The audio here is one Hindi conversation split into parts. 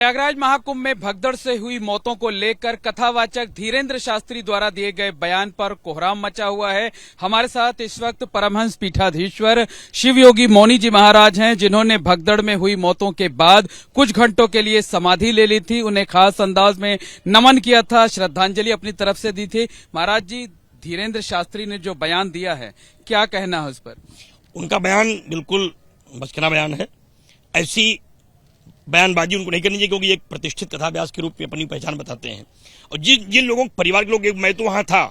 प्रयागराज महाकुंभ में भगदड़ से हुई मौतों को लेकर कथावाचक धीरेन्द्र शास्त्री द्वारा दिए गए बयान पर कोहराम मचा हुआ है। हमारे साथ इस वक्त परमहंस पीठाधीश्वर शिव योगी मौनी जी महाराज हैं, जिन्होंने भगदड़ में हुई मौतों के बाद कुछ घंटों के लिए समाधि ले ली थी। उन्हें खास अंदाज में नमन किया था, श्रद्धांजलि अपनी तरफ से दी थी। महाराज जी, धीरेन्द्र शास्त्री ने जो बयान दिया है, क्या कहना है उस पर? उनका बयान बिल्कुल बचकाना बयान है। ऐसी बयानबाजी उनको नहीं करनी चाहिए, क्योंकि एक प्रतिष्ठित कथाव्यास के रूप में अपनी पहचान बताते हैं। और जिन लोगों परिवार के लोग, मैं तो वहां था,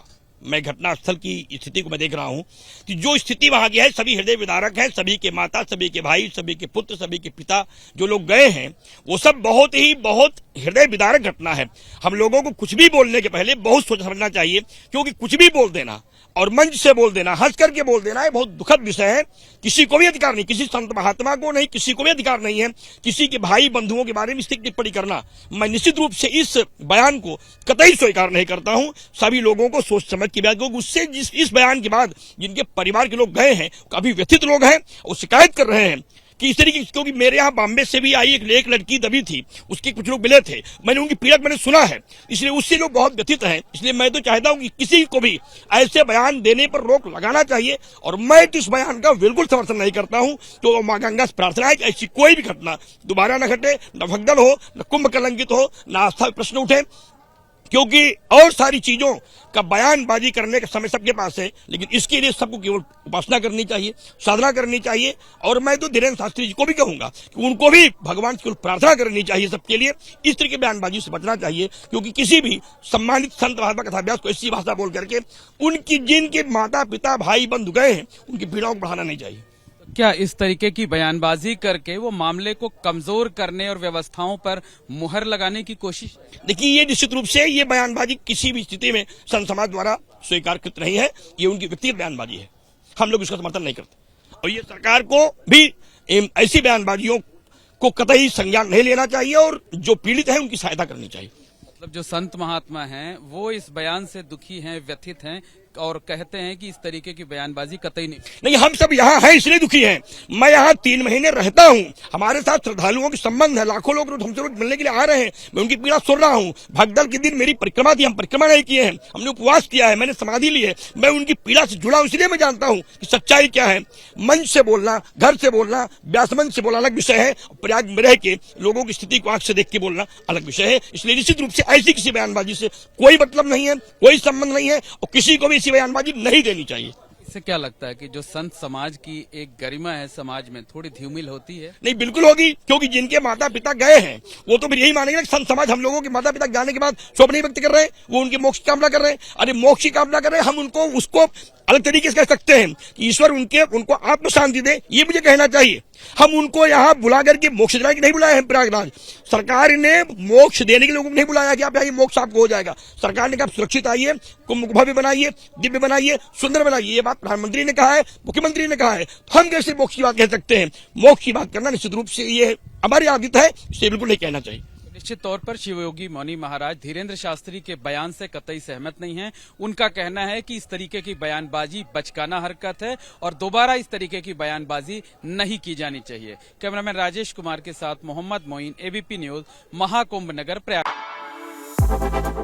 मैं घटनास्थल की स्थिति को मैं देख रहा हूं कि जो स्थिति वहां की है, सभी हृदय विदारक है। सभी के माता, सभी के भाई, सभी के पुत्र, सभी के पिता जो लोग गए हैं, वो सब बहुत हृदय विदारक घटना है। हम लोगों को कुछ भी बोलने के पहले बहुत सोच समझना चाहिए, क्योंकि कुछ भी बोल देना और मंच से बोल देना, हंस करके बोल देना, ये बहुत दुखद विषय है। किसी को भी अधिकार नहीं, किसी संत महात्मा को नहीं, किसी को भी अधिकार नहीं है किसी के भाई बंधुओं के बारे में टिप्पणी करना। मैं निश्चित रूप से इस बयान को कतई स्वीकार नहीं करता हूं। सभी लोगों को सोच समझ के, क्योंकि उससे इस बयान के बाद जिनके परिवार के लोग गए हैं, काफी व्यथित लोग हैं और शिकायत कर रहे हैं कि इस तरीके, क्योंकि मेरे यहाँ बॉम्बे से भी आई एक लड़की दबी थी, उसके कुछ लोग मिले थे, मैंने उनकी पीड़ा मैंने सुना है, इसलिए उससे लोग बहुत व्यथित हैं। इसलिए मैं तो चाहता हूं कि किसी को भी ऐसे बयान देने पर रोक लगाना चाहिए। और मैं तो इस बयान का बिल्कुल समर्थन नहीं करता हूं। तो मां गंगा से प्रार्थना है कि ऐसी कोई भी घटना दोबारा न घटे, न भगदड़ हो, न कुंभ कलंकित हो, न आस्था प्रश्न उठे, क्योंकि और सारी चीजों का बयानबाजी करने का समय सबके पास है, लेकिन इसके लिए सबको केवल उपासना करनी चाहिए, साधना करनी चाहिए। और मैं तो धीरेन्द्र शास्त्री जी को भी कहूंगा कि उनको भी भगवान से प्रार्थना करनी चाहिए सबके लिए। इस तरह की बयानबाजी से बचना चाहिए, क्योंकि किसी भी सम्मानित संत महात्मा कथाव्यास को ऐसी भाषा बोल करके उनकी जिनके माता पिता भाई बंधु गए हैं, उनकी पीड़ाओं को बढ़ाना नहीं चाहिए। क्या इस तरीके की बयानबाजी करके वो मामले को कमजोर करने और व्यवस्थाओं पर मुहर लगाने की कोशिश? देखिए, ये निश्चित रूप से ये बयानबाजी किसी भी स्थिति में संत समाज द्वारा स्वीकारकृत नहीं है। ये उनकी व्यक्तिगत बयानबाजी है, हम लोग इसका समर्थन नहीं करते। और ये सरकार को भी ऐसी बयानबाजियों को कतई संज्ञान नहीं लेना चाहिए और जो पीड़ित है उनकी सहायता करनी चाहिए। मतलब जो संत महात्मा हैं वो इस बयान से दुखी हैं, व्यथित हैं और कहते हैं कि इस तरीके की बयानबाजी कतई नहीं। हम सब यहाँ हैं इसलिए दुखी हैं। मैं यहाँ 3 महीने रहता हूँ, हमारे साथ श्रद्धालुओं के संबंध है, लाखों लोग हमसे रोज मिलने के लिए आ रहे हैं, मैं उनकी पीड़ा सुन रहा हूँ। भगदड़ के दिन मेरी परिक्रमा थी, हम परिक्रमा नहीं किए हैं, हमने उपवास किया है, मैंने समाधि ली है। मैं उनकी पीड़ा से जुड़ा हूँ, इसलिए मैं जानता हूँ कि सच्चाई क्या है। मंच से बोलना, घर से बोलना, व्यासमंच से बोलना अलग विषय है, प्रयाग में रह के लोगों की स्थिति को आंख से देख के बोलना अलग विषय है। इसलिए निश्चित रूप से ऐसी किसी बयानबाजी से कोई मतलब नहीं है, कोई संबंध नहीं है और किसी को भी ऐसी बयानबाजी नहीं देनी चाहिए। इससे क्या लगता है कि जो संत समाज की एक गरिमा है समाज में, थोड़ी धूमिल होती है? नहीं, बिल्कुल होगी, क्योंकि जिनके माता पिता गए हैं वो तो फिर यही मानेंगे कि संत समाज हम लोगों के माता पिता जाने के बाद शोभ नहीं व्यक्त कर रहे हैं, वो उनकी मोक्ष की कामना कर रहे हैं। अरे मोक्ष की कामना कर रहे हैं, हम उनको उसको अलग तरीके से कह सकते हैं कि ईश्वर उनको आत्म शांति दे, ये मुझे कहना चाहिए। हम उनको यहाँ बुला करके मोक्ष दिलाने के नहीं बुलाया है। प्रयागराज सरकार ने मोक्ष देने के लोगों को नहीं बुलाया कि आप आइए मोक्ष आपको हो जाएगा। सरकार ने कहा सुरक्षित आइए, कुंभ भव्य बनाइए, दिव्य बनाइए, सुंदर बनाइए। ये बात प्रधानमंत्री ने कहा है, मुख्यमंत्री ने कहा है, तो हम कैसे मोक्ष की बात कह सकते हैं? मोक्ष की बात करना निश्चित रूप से ये हमारी आदत है, इसे बिल्कुल नहीं कहना चाहिए। निश्चित तौर पर शिव योगी मौनी महाराज धीरेन्द्र शास्त्री के बयान से कतई सहमत नहीं हैं। उनका कहना है कि इस तरीके की बयानबाजी बचकाना हरकत है और दोबारा इस तरीके की बयानबाजी नहीं की जानी चाहिए। कैमरामैन राजेश कुमार के साथ Mohammad Moin, ABP News, Mahakumbh Nagar, Prayag.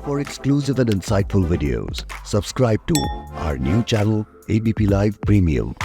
For exclusive and insightful videos, subscribe to our new channel ABP Live Premium.